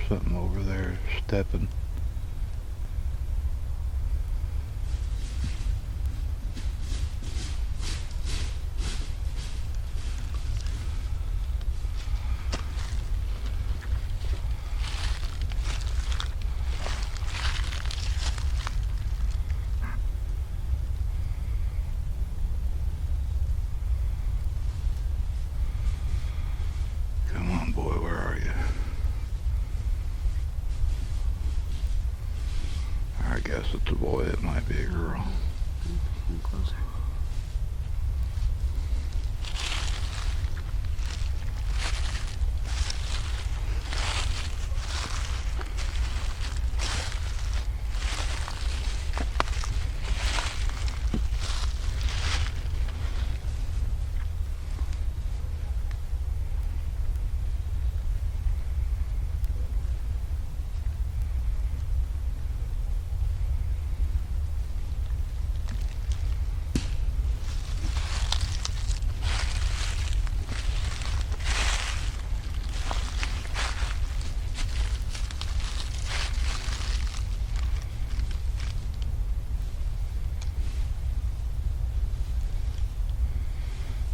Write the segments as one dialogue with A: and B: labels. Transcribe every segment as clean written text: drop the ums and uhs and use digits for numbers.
A: something over there stepping. Come on, boy, where are you? I guess it's a boy, it might be a girl.
B: I'm closer.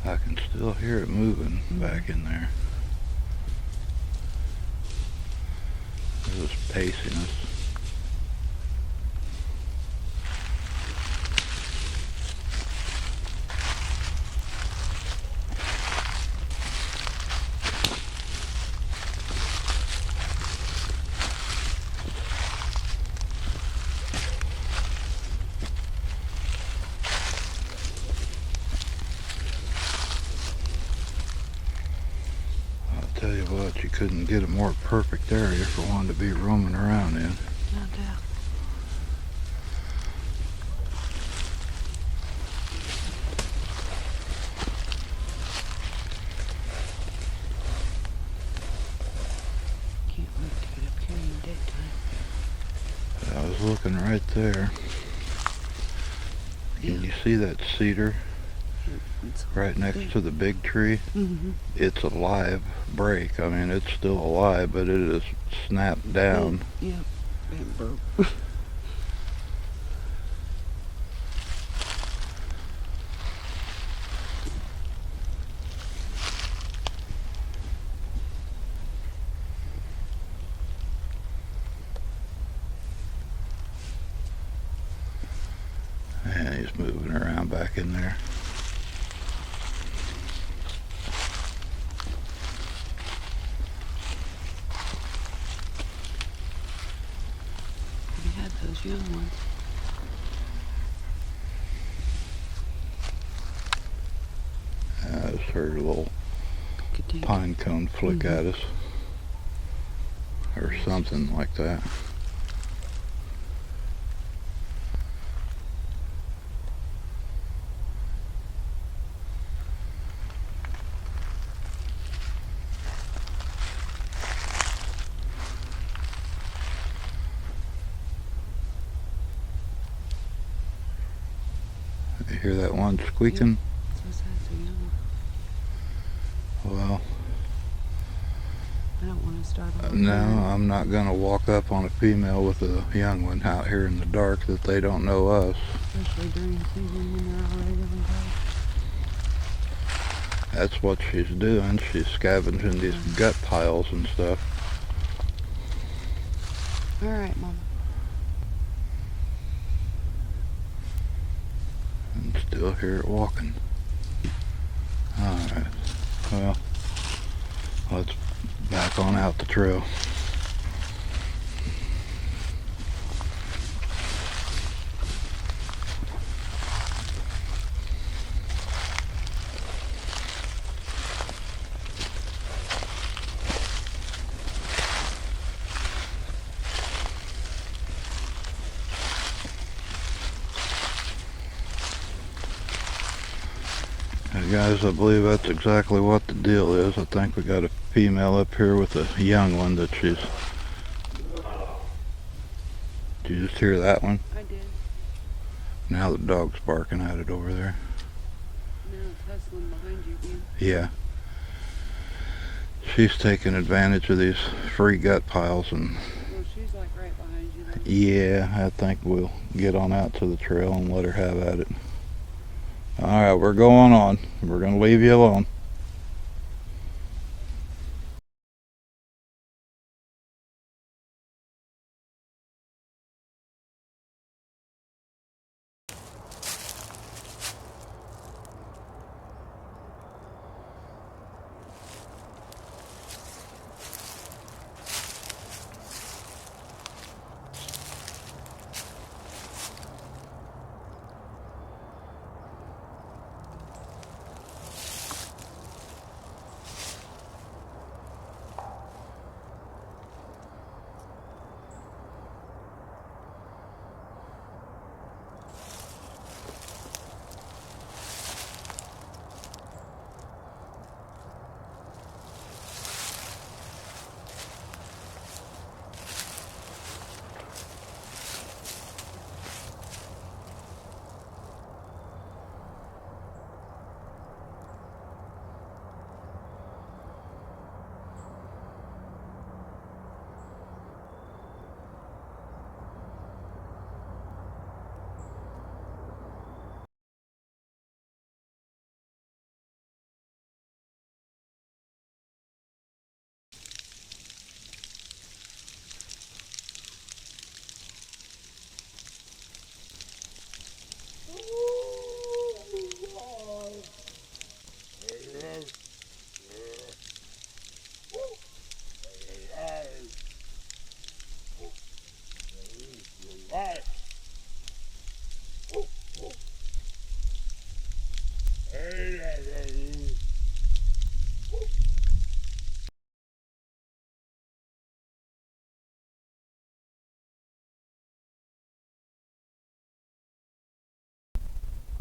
A: I can still hear it moving back in there. It was pacing us. Tell you what, you couldn't get a more perfect area for one to be roaming around in.
B: No doubt. Can't wait to get up here in the daytime.
A: I was looking right there. Can you see that cedar right next to the big tree?
B: Mm-hmm.
A: It's a live break. I mean, it's still alive, but it is snapped down.
B: Yep. It broke.
A: And he's moving around back in there.
B: We had those young ones.
A: I just heard a little
B: Could take
A: pine cone flick at us. Or something like that. You hear that one squeaking?
B: So sad, so young.
A: Well,
B: I don't want to start over.
A: no, I'm not going to walk up on a female with a young one out here in the dark that they don't know us.
B: Especially during season when they're already living close.
A: That's what she's doing. She's scavenging these gut piles and stuff.
B: All right, Mom.
A: And still hear it walking. Alright, well, let's back on out the trail. And guys, I believe that's exactly what the deal is. I think we got a female up here with a young one that she's... Did you just hear that one?
B: I did.
A: Now the dog's barking at it over there.
B: Now it's hustling behind you again.
A: Yeah. she's taking advantage of these free gut piles, and
B: Well, she's like right behind you though.
A: yeah, I think we'll get on out to the trail and let her have at it. Alright, we're going on. We're going to leave you alone.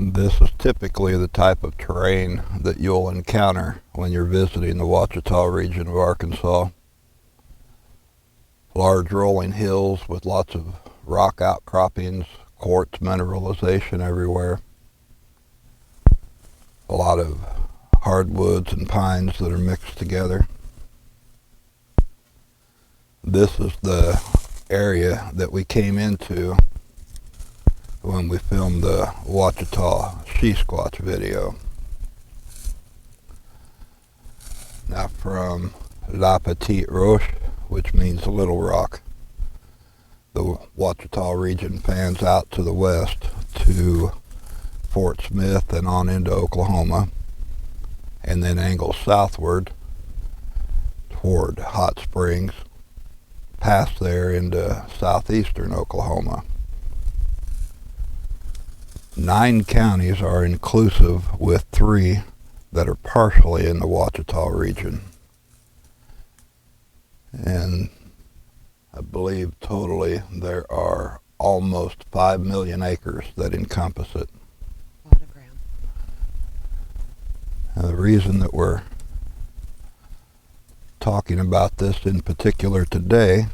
A: This is typically the type of terrain that you'll encounter when you're visiting the Ouachita region of Arkansas. Large rolling hills with lots of rock outcroppings, quartz mineralization everywhere. A lot of hardwoods and pines that are mixed together. This is the area that we came into when we filmed the Ouachita She Squatch video. Now from La Petite Roche, which means Little Rock, the Ouachita region fans out to the west to Fort Smith and on into Oklahoma, and then angles southward toward Hot Springs, past there into southeastern Oklahoma. 9 counties are inclusive, with 3 that are partially in the Ouachita region. And I believe totally there are almost 5 million acres that encompass it.
B: A lot of ground.
A: And the reason that we're talking about this in particular today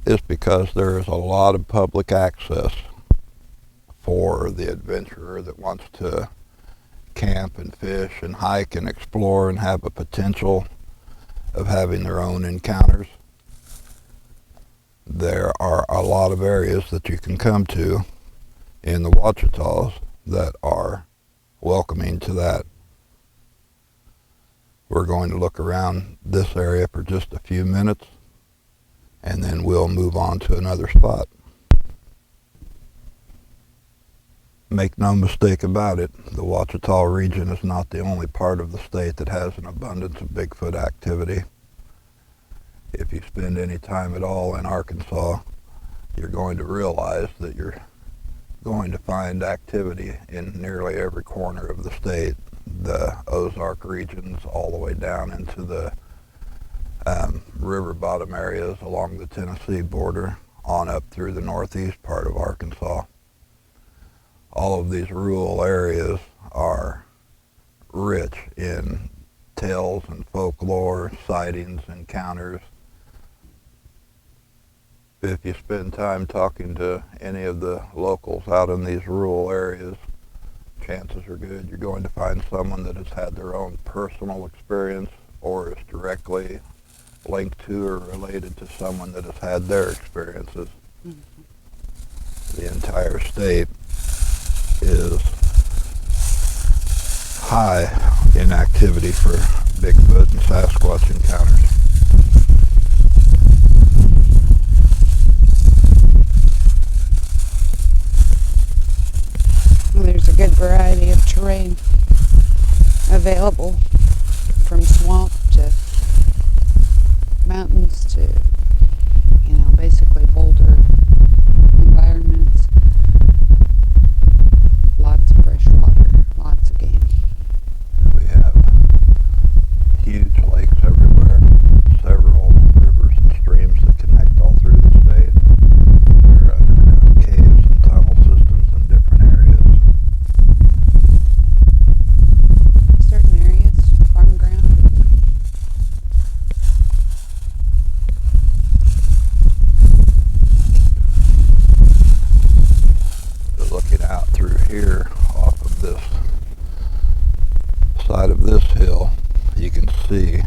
A: is because there is a lot of public access for the adventurer that wants to camp and fish and hike and explore and have a potential of having their own encounters. There are a lot of areas that you can come to in the Ouachitas that are welcoming to that. We're going to look around this area for just a few minutes, and then we'll move on to another spot. Make no mistake about it, the Ouachita region is not the only part of the state that has an abundance of Bigfoot activity. If you spend any time at all in Arkansas, you're going to realize that you're going to find activity in nearly every corner of the state. The Ozark regions all the way down into the river bottom areas along the Tennessee border on up through the northeast part of Arkansas. All of these rural areas are rich in tales and folklore, sightings, encounters. If you spend time talking to any of the locals out in these rural areas, chances are good you're going to find someone that has had their own personal experience or is directly linked to or related to someone that has had their experiences. The entire state is high in activity for Bigfoot and Sasquatch encounters.
B: There's a good variety of terrain available, from swamp to mountains to, basically boulder environments. Lots of fresh water, lots of game.
A: And we have huge lakes everywhere, several rivers and streams that connect all through the state. There are underground caves and tunnel systems in different areas.
B: Certain areas, farm ground.
A: Looking out through here off of this side of this hill, you can see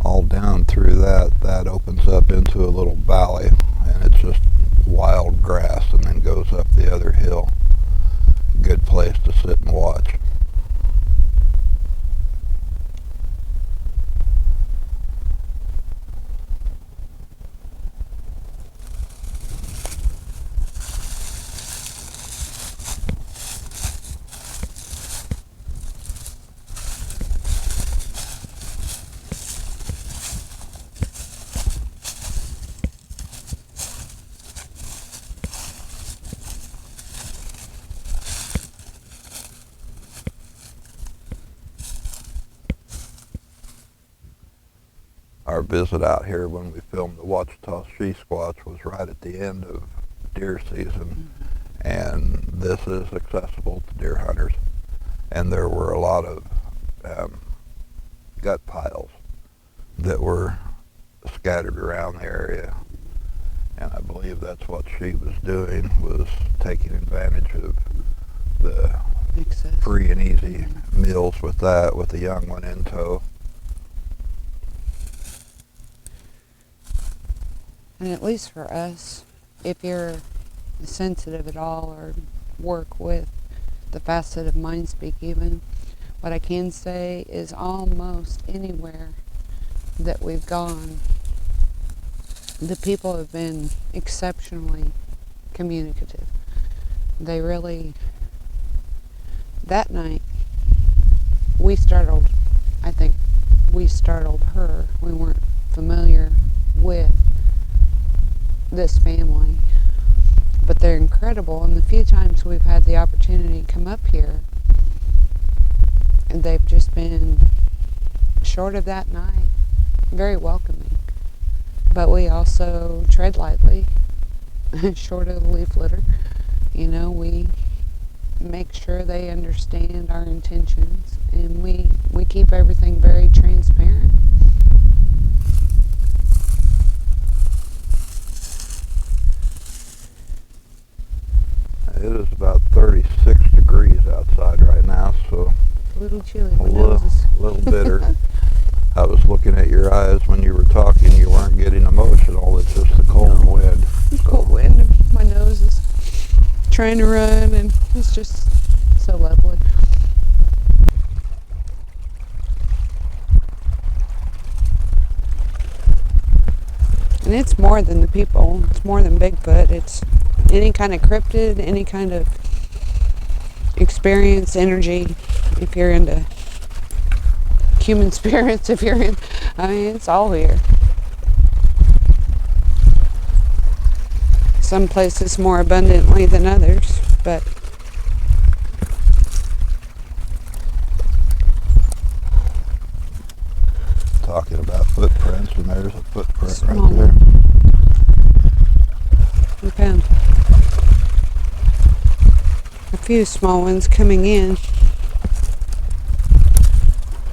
A: all down through that opens up into a little valley, and it's just wild grass, and then goes up the other hill. Good place to sit and watch. Our visit out here when we filmed the Ouachita She-Squatch was right at the end of deer season, and this is accessible to deer hunters. And there were a lot of gut piles that were scattered around the area, and I believe that's what she was doing, was taking advantage of the free and easy meals with that, with the young one in tow.
B: And at least for us, if you're sensitive at all or work with the facet of mind speak even, what I can say is almost anywhere that we've gone, the people have been exceptionally communicative. They really, that night, I think we startled her. We weren't familiar with this family, but they're incredible, and the few times we've had the opportunity to come up here, and they've just been, short of that night, very welcoming. But we also tread lightly, short of the leaf litter. We make sure they understand our intentions, and we keep everything very transparent.
A: It is about 36 degrees outside right now, so
B: A little chilly.
A: a little bitter. I was looking at your eyes when you were talking. You weren't getting emotional. It's just the cold wind.
B: Cold wind. My nose is trying to run, and it's just so lovely. And it's more than the people. It's more than Bigfoot. It's any kind of cryptid, any kind of experience, energy. If you're into human spirits, it's all here. Some places more abundantly than others, but
A: Talking about footprints, and there's a footprint
B: Small
A: right there.
B: we found a few small ones coming in.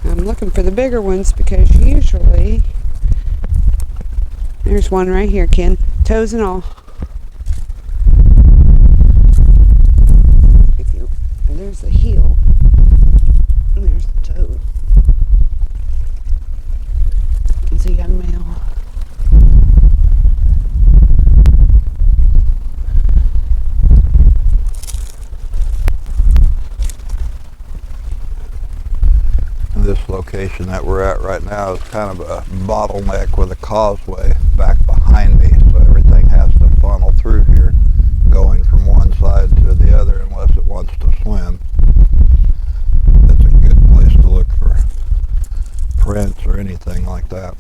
B: I'm looking for the bigger ones because usually, there's one right here, Ken, toes and all. There's the heel.
A: this location that we're at right now is kind of a bottleneck with a causeway back behind me, so everything has to funnel through here, going from one side to the other unless it wants to swim. It's a good place to look for prints or anything like that.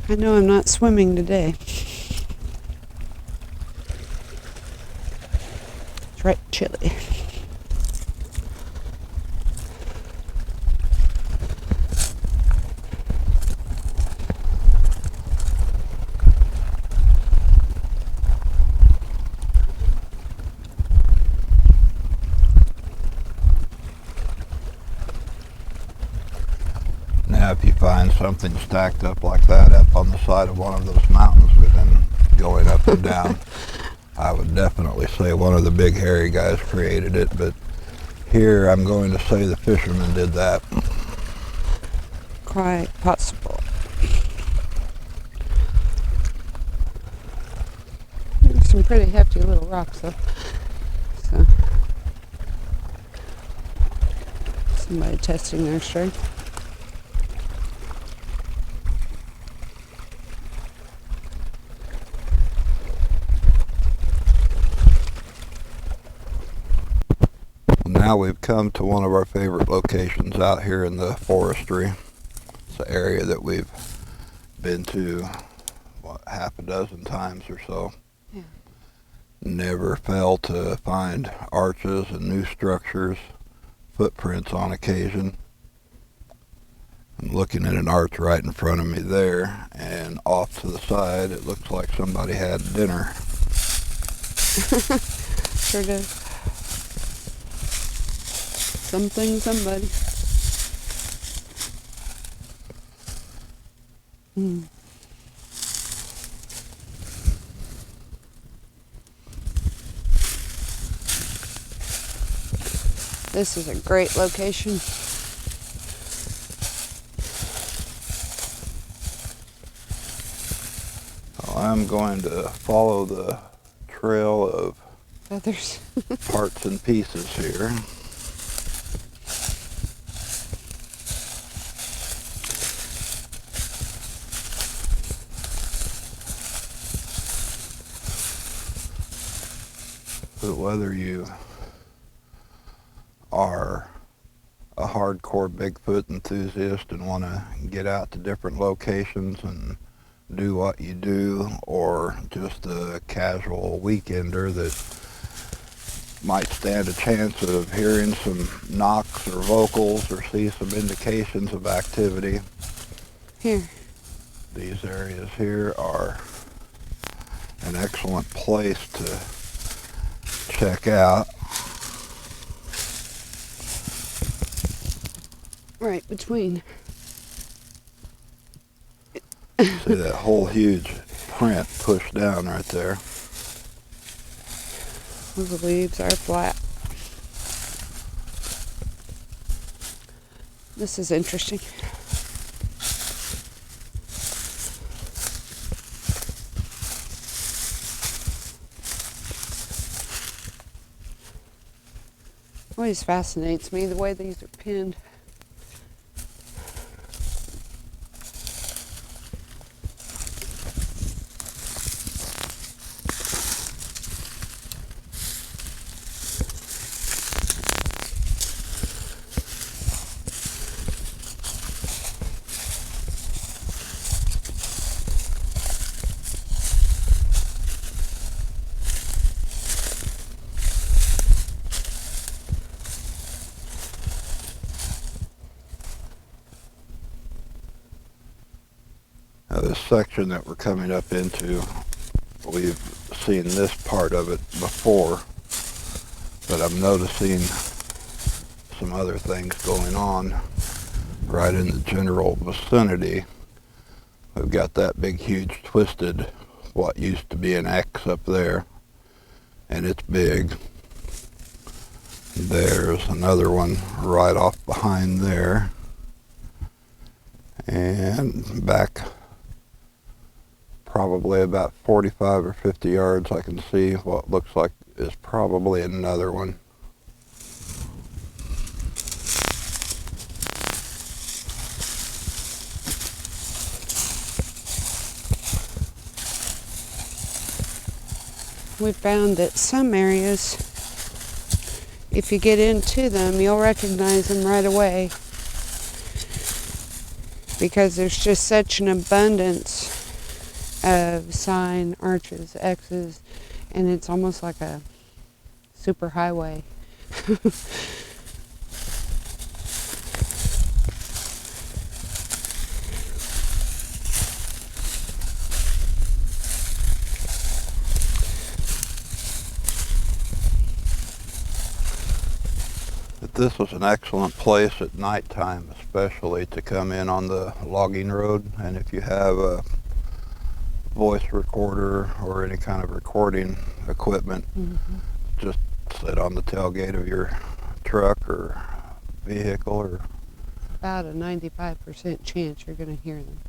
B: I know I'm not swimming today. It's right chilly.
A: Now, if you find something stacked up like that up on the side of one of those mountains within going up and down, I would definitely say one of the big hairy guys created it, but here I'm going to say the fisherman did that.
B: Quite possible. There's some pretty hefty little rocks though. So somebody testing their strength.
A: Now we've come to one of our favorite locations out here in the forestry. It's an area that we've been to, half a dozen times or so.
B: Yeah.
A: Never failed to find arches and new structures, footprints on occasion. I'm looking at an arch right in front of me there, and off to the side it looks like somebody had dinner.
B: Sure does. Somebody. This is a great location.
A: Well, I'm going to follow the trail of
B: Feathers.
A: parts and pieces here. But whether you are a hardcore Bigfoot enthusiast and want to get out to different locations and do what you do, or just a casual weekender that might stand a chance of hearing some knocks or vocals or see some indications of activity,
B: Here.
A: these areas here are an excellent place to check out.
B: Right between.
A: See that whole huge print pushed down right there.
B: The leaves are flat. This is interesting. Always fascinates me the way these are pinned.
A: Now this section that we're coming up into, we've seen this part of it before, but I'm noticing some other things going on right in the general vicinity. We've got that big, huge, twisted, what used to be an X up there, and it's big. There's another one right off behind there. And back probably about 45 or 50 yards, I can see what looks like is probably another one.
B: We found that some areas, if you get into them, you'll recognize them right away because there's just such an abundance of sign, arches, X's, and it's almost like a super highway.
A: This was an excellent place at nighttime, especially to come in on the logging road. And if you have a voice recorder or any kind of recording equipment, just sit on the tailgate of your truck or vehicle. Or
B: about a 95% chance you're going to hear them.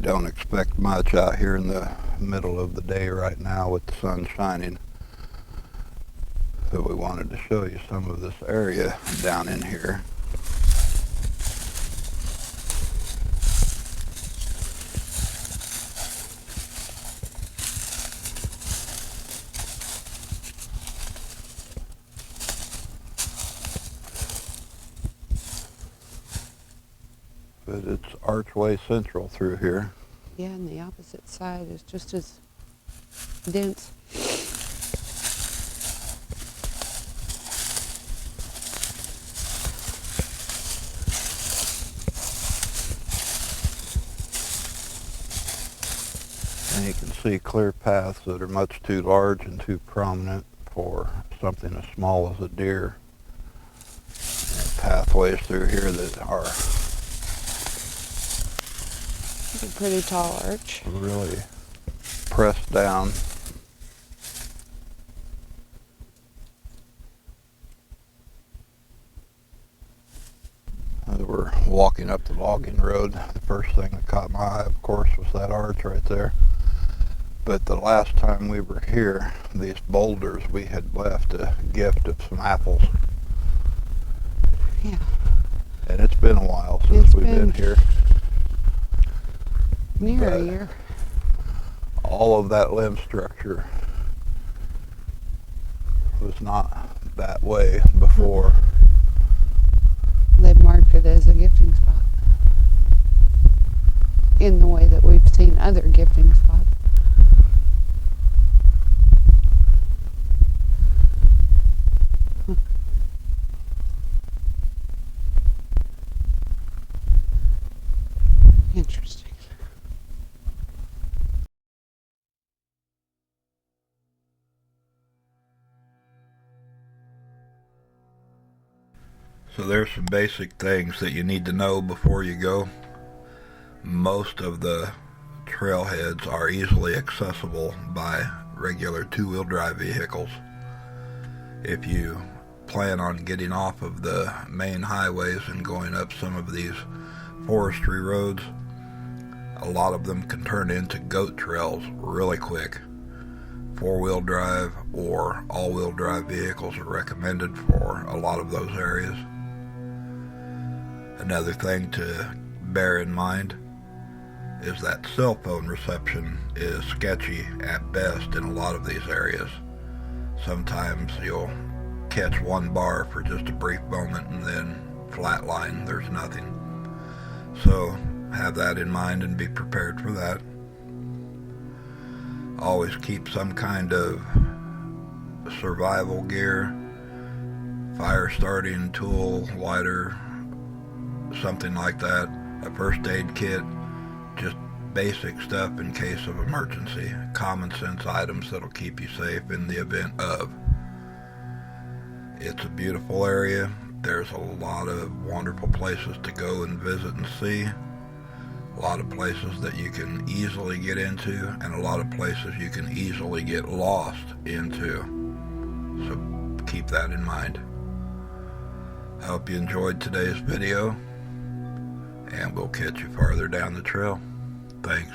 A: don't expect much out here in the middle of the day right now with the sun shining. So we wanted to show you some of this area down in here. But it's Archway Central through here.
B: Yeah, and the opposite side is just as dense.
A: And you can see clear paths that are much too large and too prominent for something as small as a deer. And pathways through here that are
B: It's a pretty tall arch.
A: really pressed down. As we're walking up the logging road, the first thing that caught my eye, of course, was that arch right there. But the last time we were here, these boulders, we had left a gift of some apples.
B: Yeah.
A: And it's been a while since we've been here.
B: Near
A: But
B: a year.
A: all of that limb structure was not that way before.
B: They've marked it as a gifting spot in the way that we've seen other gifting spots. Interesting.
A: So there's some basic things that you need to know before you go. Most of the trailheads are easily accessible by regular two-wheel drive vehicles. If you plan on getting off of the main highways and going up some of these forestry roads, a lot of them can turn into goat trails really quick. Four-wheel drive or all-wheel drive vehicles are recommended for a lot of those areas. Another thing to bear in mind is that cell phone reception is sketchy at best in a lot of these areas. Sometimes you'll catch one bar for just a brief moment and then flatline, there's nothing. So have that in mind and be prepared for that. Always keep some kind of survival gear, fire starting tool, lighter, something like that, a first aid kit, just basic stuff in case of emergency, common sense items that'll keep you safe in the event of. It's a beautiful area. There's a lot of wonderful places to go and visit and see. A lot of places that you can easily get into, and a lot of places you can easily get lost into. So keep that in mind. I hope you enjoyed today's video, and we'll catch you farther down the trail. Thanks.